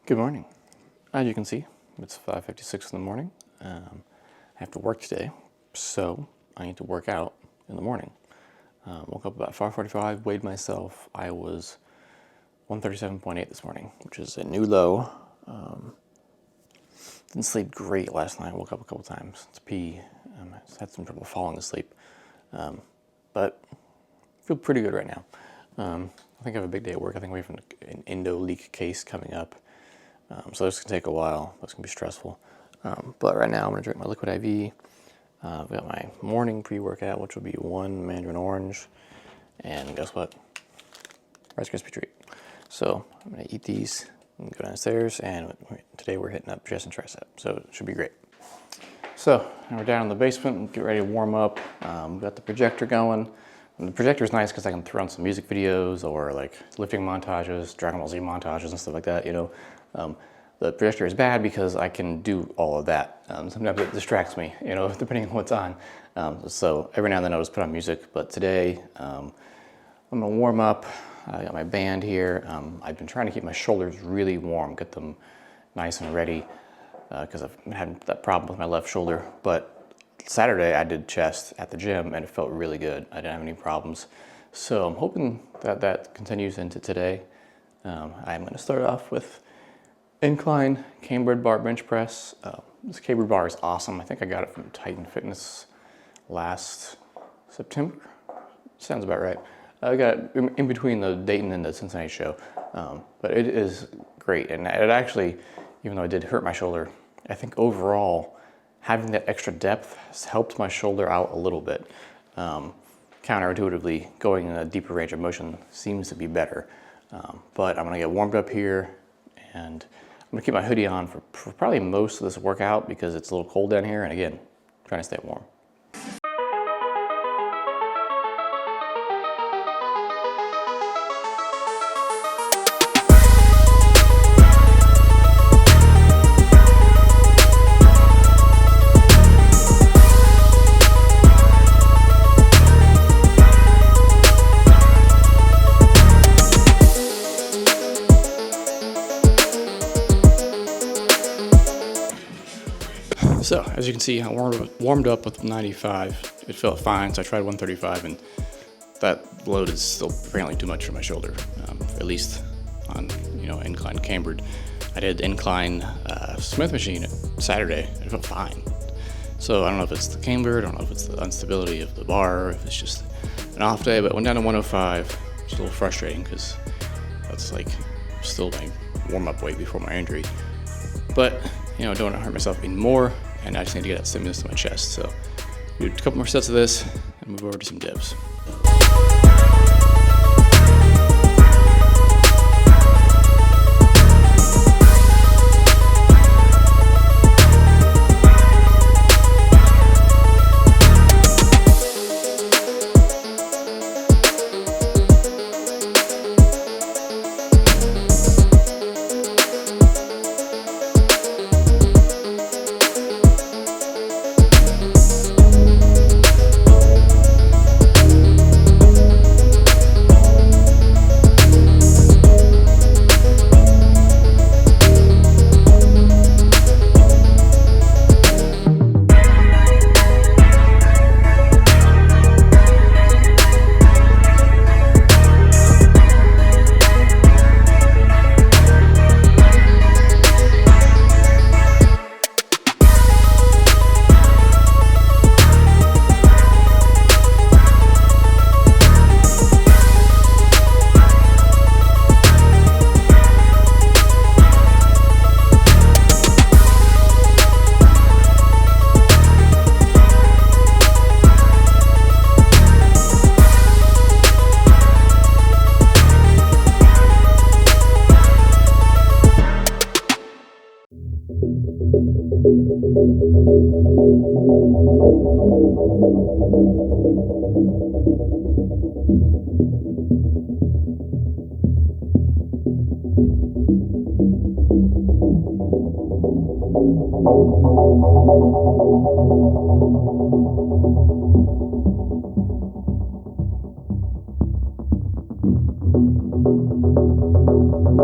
Good morning. As you can see, it's 5:56 in the morning. I have to work today, so I need to work out in the morning. Woke up about 5:45, weighed myself. I was 137.8 this morning, which is a new low. Didn't sleep great last night. Woke up a couple times to pee. I had some trouble falling asleep, but I feel pretty good right now. I think I have a big day at work. I think we have an endo leak case coming up. So this can take a while. That's gonna be stressful. But right now I'm gonna drink my liquid IV. I've got my morning pre-workout, which will be one mandarin orange, and guess what? Rice Krispie treat. So I'm gonna eat these and go downstairs. And today we're hitting up chest and tricep, so it should be great. So now we're down in the basement and get ready to warm up. We've got the projector going. And the projector is nice because I can throw on some music videos or like lifting montages, Dragon Ball Z montages and stuff like that, you know. The projector is bad because I can do all of that. Sometimes it distracts me, you know, depending on what's on. So every now and then I'll just put on music, but today I'm gonna warm up. I got my band here. I've been trying to keep my shoulders really warm, get them nice and ready, because I've had that problem with my left shoulder. But Saturday I did chest at the gym and it felt really good. I didn't have any problems. So I'm hoping that that continues into today. I'm gonna start off with incline cambered bar bench press. This cambered bar is awesome. I think I got it from Titan Fitness last September. Sounds about right. I got it in between the Dayton and the Cincinnati show. But it is great. And it actually, even though I did hurt my shoulder, I think overall having that extra depth has helped my shoulder out a little bit. Counterintuitively, going in a deeper range of motion seems to be better. But I'm gonna get warmed up here, and I'm gonna keep my hoodie on for probably most of this workout because it's a little cold down here, and again, trying to stay warm. So, as you can see, I warmed up with 95. It felt fine, so I tried 135, and that load is still apparently too much for my shoulder, at least on, incline cambered. I did incline Smith machine Saturday, and it felt fine. So I don't know if it's the camber, I don't know if it's the instability of the bar, if it's just an off day, but went down to 105. It's a little frustrating because that's like still my warm-up weight before my injury. But, don't want to hurt myself anymore. And I just need to get that stimulus to my chest. So do a couple more sets of this and move over to some dips. So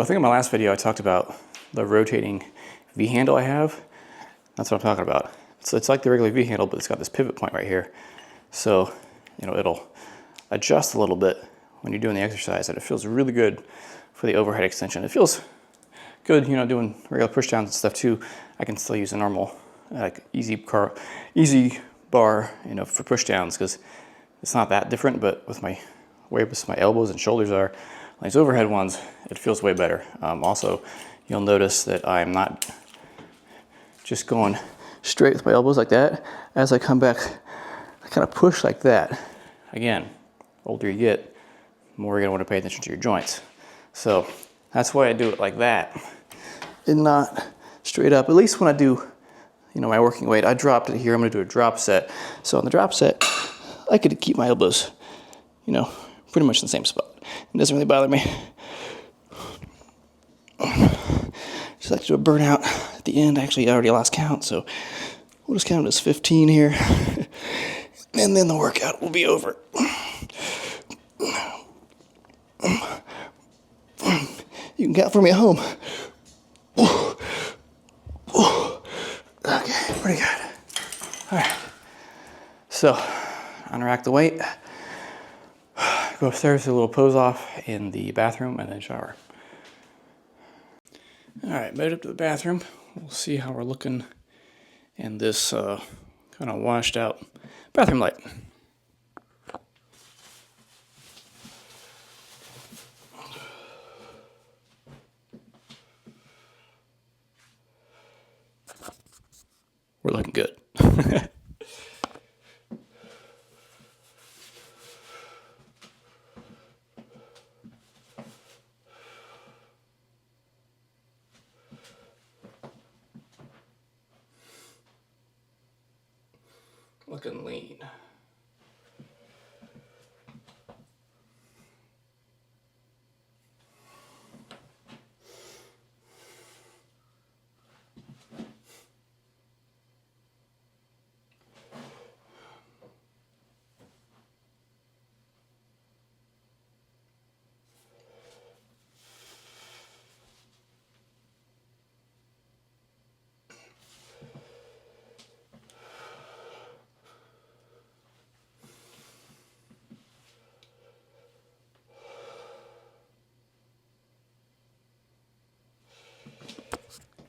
I think in my last video I talked about the rotating V handle I have. That's what I'm talking about. So it's like the regular V handle, but it's got this pivot point right here. So, you know, it'll adjust a little bit when you're doing the exercise, and it feels really good for the overhead extension. It feels good, you know, doing regular push downs and stuff too. I can still use a normal, like easy bar, you know, for push downs, because it's not that different, but with my way my elbows and shoulders are, these overhead ones, it feels way better. Also, you'll notice that I'm not just going straight with my elbows like that. As I come back, I kind of push like that. Again, older you get, more you're gonna want to pay attention to your joints. So that's why I do it like that and not straight up. At least when I do, you know, my working weight, I dropped it here. I'm gonna do a drop set. So on the drop set, I could keep my elbows, you know, pretty much in the same spot. It doesn't really bother me. Just like to do a burnout at the end. Actually, I already lost count, so we'll just count it as 15 here. And then the workout will be over. You can count for me at home. Okay, pretty good. All right. So, unrack the weight. Go upstairs, do a little pose off in the bathroom, and then shower. All right, made it up to the bathroom. We'll see how we're looking in this kind of washed out bathroom light. We're looking good. Looking lean.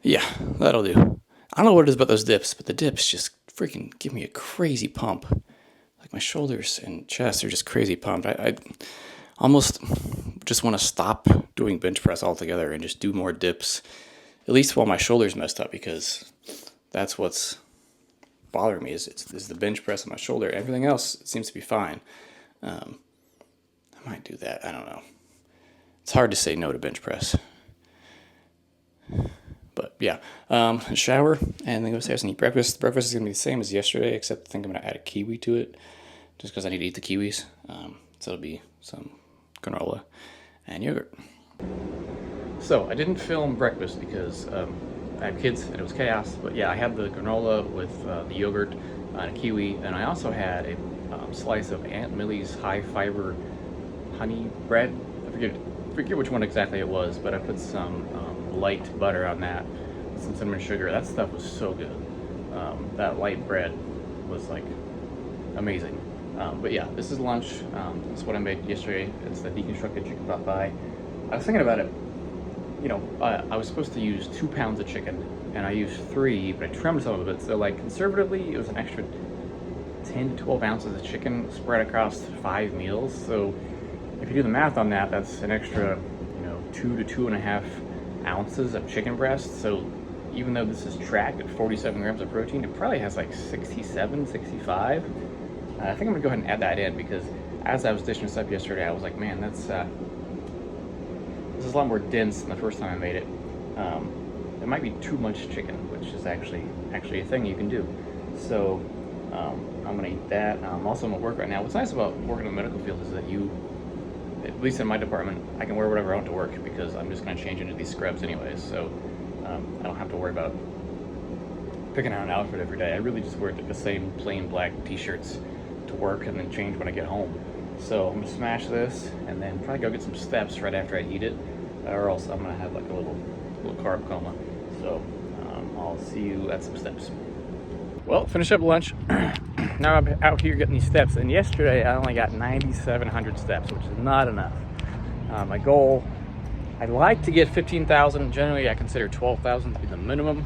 Yeah, that'll do. I don't know what it is about those dips, but the dips just freaking give me a crazy pump. Like my shoulders and chest are just crazy pumped. I almost just want to stop doing bench press altogether and just do more dips, at least while my shoulder's messed up, because that's what's bothering me is the bench press on my shoulder. Everything else seems to be fine. I might do that. I don't know. It's hard to say no to bench press. But yeah, shower and then go upstairs and eat breakfast. Breakfast is going to be the same as yesterday, except I think I'm going to add a kiwi to it just because I need to eat the kiwis. So it'll be some granola and yogurt. So I didn't film breakfast because I have kids and it was chaos. But yeah, I had the granola with the yogurt and a kiwi. And I also had a slice of Aunt Millie's high fiber honey bread. I forget which one exactly it was, but I put some light butter on that with some cinnamon sugar. That stuff was so good. That light bread was like amazing. But yeah, this is lunch. This is what I made yesterday. It's the deconstructed chicken pot pie. I was thinking about it. You know, I was supposed to use 2 pounds of chicken, and I used 3, but I trimmed some of it. So like conservatively, it was an extra 10 to 12 ounces of chicken spread across 5 meals. So if you do the math on that, that's an extra, you know, 2 to 2.5 ounces of chicken breast. So even though this is tracked at 47 grams of protein, it probably has like 67, 65. I think I'm gonna go ahead and add that in, because as I was dishing this up yesterday, I was like, man, that's this is a lot more dense than the first time I made it. It might be too much chicken, which is actually a thing you can do. So I'm gonna eat that. Also, I'm gonna work right now. What's nice about working in the medical field is that you, at least in my department, I can wear whatever I want to work, because I'm just gonna change into these scrubs anyways. So I don't have to worry about picking out an outfit every day. I really just wear the same plain black t-shirts to work and then change when I get home. So I'm gonna smash this and then probably go get some steps right after I eat it, or else I'm gonna have like a little carb coma. So I'll see you at some steps. Well, finish up lunch. Now I'm out here getting these steps, and yesterday I only got 9,700 steps, which is not enough. My goal, I'd like to get 15,000. Generally, I consider 12,000 to be the minimum.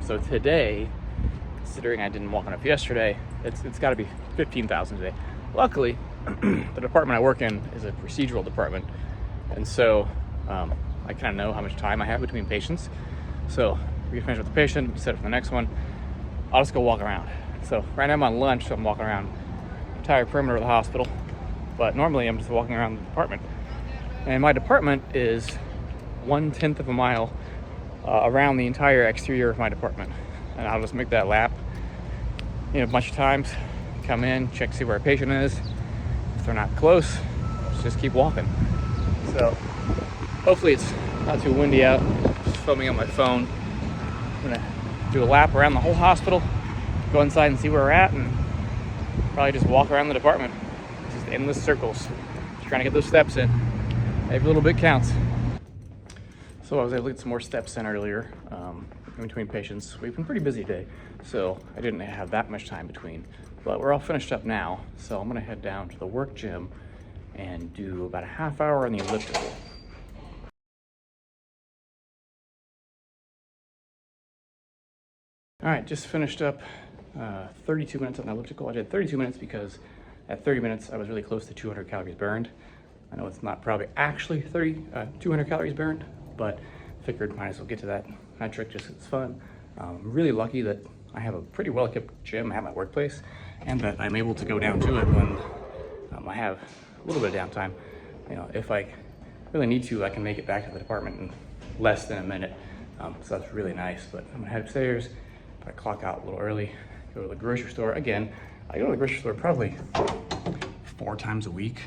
So today, considering I didn't walk enough yesterday, it's got to be 15,000 today. Luckily, the department I work in is a procedural department, and so I kind of know how much time I have between patients. So we can finish with the patient, set up for the next one. I'll just go walk around. So right now I'm on lunch, so I'm walking around the entire perimeter of the hospital. But normally I'm just walking around the department. And my department is 1/10 of a mile around the entire exterior of my department. And I'll just make that lap, a bunch of times. Come in, check, see where a patient is. If they're not close, just keep walking. So hopefully it's not too windy out. Just filming on my phone. I'm gonna do a lap around the whole hospital, go inside and see where we're at, and probably just walk around the department. Just endless circles. Just trying to get those steps in. Every little bit counts. So I was able to get some more steps in earlier in between patients. We've been pretty busy today, so I didn't have that much time between. But we're all finished up now, so I'm gonna head down to the work gym and do about a half hour on the elliptical. All right, just finished up 32 minutes on the elliptical. I did 32 minutes because at 30 minutes, I was really close to 200 calories burned. I know it's not probably actually 200 calories burned, but figured might as well get to that metric just 'cause it's fun. I'm really lucky that I have a pretty well-equipped gym at my workplace and that I'm able to go down to it when I have a little bit of downtime. If I really need to, I can make it back to the department in less than a minute. So that's really nice, but I'm gonna head upstairs. If I clock out a little early, go to the grocery store. Again, I go to the grocery store probably 4 times a week,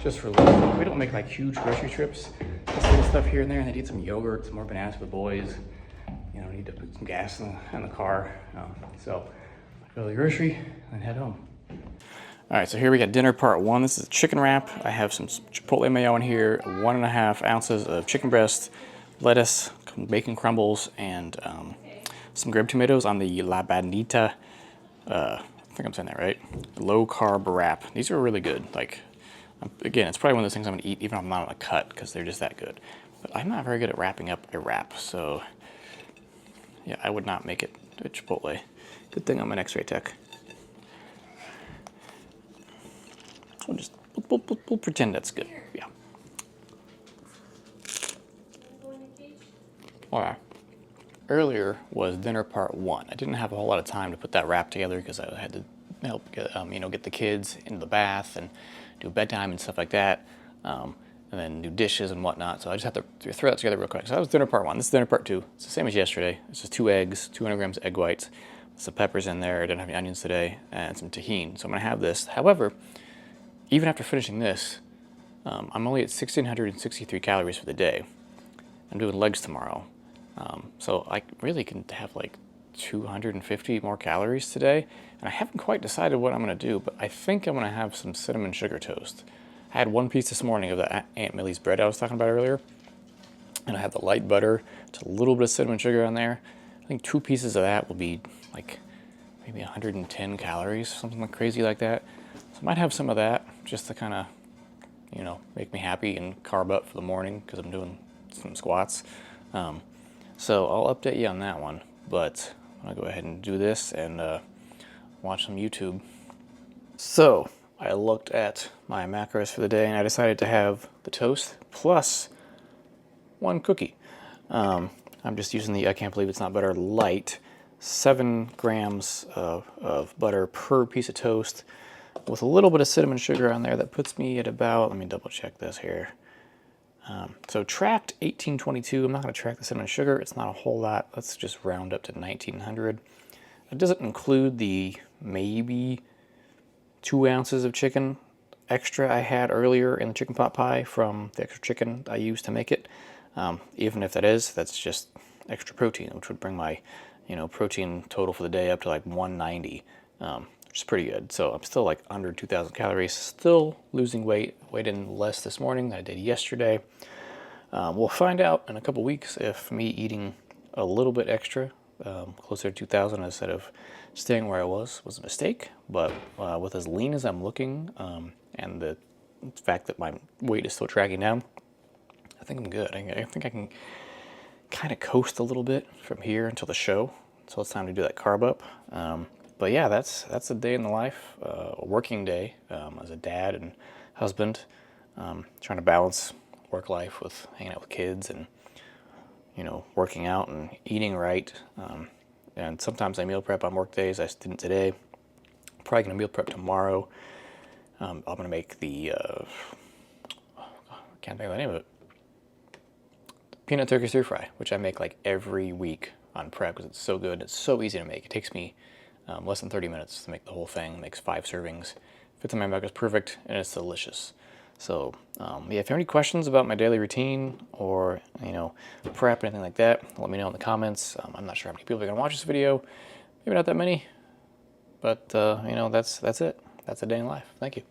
just for a little. We don't make like huge grocery trips. Just little stuff here and there, and I need some yogurt, some more bananas for the boys. I need to put some gas in the car. So I go to the grocery and head home. All right, so here we got dinner part 1. This is a chicken wrap. I have some Chipotle mayo in here, 1.5 ounces of chicken breast, lettuce, bacon crumbles, and some grape tomatoes on the La Bandita, I think I'm saying that right, low carb wrap. These are really good. Like, again, it's probably one of those things I'm gonna eat even if I'm not on a cut because they're just that good. But I'm not very good at wrapping up a wrap, so yeah, I would not make it to Chipotle. Good thing I'm an X-ray tech. We'll pretend that's good, yeah. All right. Earlier was dinner part 1. I didn't have a whole lot of time to put that wrap together because I had to help get the kids into the bath and do bedtime and stuff like that, and then do dishes and whatnot. So I just have to throw that together real quick. So that was dinner part 1. This is dinner part 2. It's the same as yesterday. It's just 2 eggs, 200 grams of egg whites, some peppers in there. I didn't have any onions today, and some tahini. So I'm gonna have this. However, even after finishing this, I'm only at 1,663 calories for the day. I'm doing legs tomorrow. So I really can have like 250 more calories today, and I haven't quite decided what I'm gonna do, but I think I'm gonna have some cinnamon sugar toast. I had 1 piece this morning of the Aunt Millie's bread I was talking about earlier, and I have the light butter, just a little bit of cinnamon sugar on there. I think 2 pieces of that will be like maybe 110 calories, something like crazy like that. So I might have some of that just to kind of, make me happy and carb up for the morning because I'm doing some squats. So I'll update you on that one, but I'm gonna go ahead and do this and watch some YouTube. So I looked at my macros for the day and I decided to have the toast plus 1 cookie. I'm just using the I Can't Believe It's Not Butter Light, 7 grams of butter per piece of toast with a little bit of cinnamon sugar on there. That puts me at about, let me double check this here. So tracked 1822. I'm not going to track the cinnamon sugar. It's not a whole lot. Let's just round up to 1900. It doesn't include the maybe 2 ounces of chicken extra I had earlier in the chicken pot pie from the extra chicken I used to make it. Even if that's just extra protein, which would bring my, protein total for the day up to like 190, which is pretty good. So I'm still like under 2,000 calories, still losing weight, weighed in less this morning than I did yesterday. We'll find out in a couple weeks if me eating a little bit extra, closer to 2,000 instead of staying where I was a mistake. But with as lean as I'm looking, and the fact that my weight is still tracking down, I think I'm good. I think I can kind of coast a little bit from here until the show. So it's time to do that carb up. But yeah, that's a day in the life, a working day as a dad and husband, trying to balance work life with hanging out with kids and, working out and eating right. And sometimes I meal prep on work days. I didn't today. Probably gonna meal prep tomorrow. I'm gonna make the can't think of the name of it. Peanut turkey stir fry, which I make like every week on prep because it's so good. It's so easy to make. It takes me less than 30 minutes to make the whole thing. It makes 5 servings. Fits in my mug, is perfect, and it's delicious. So yeah, if you have any questions about my daily routine or prep, anything like that, let me know in the comments. I'm not sure how many people are gonna watch this video. Maybe not that many, but that's it. That's a day in life. Thank you.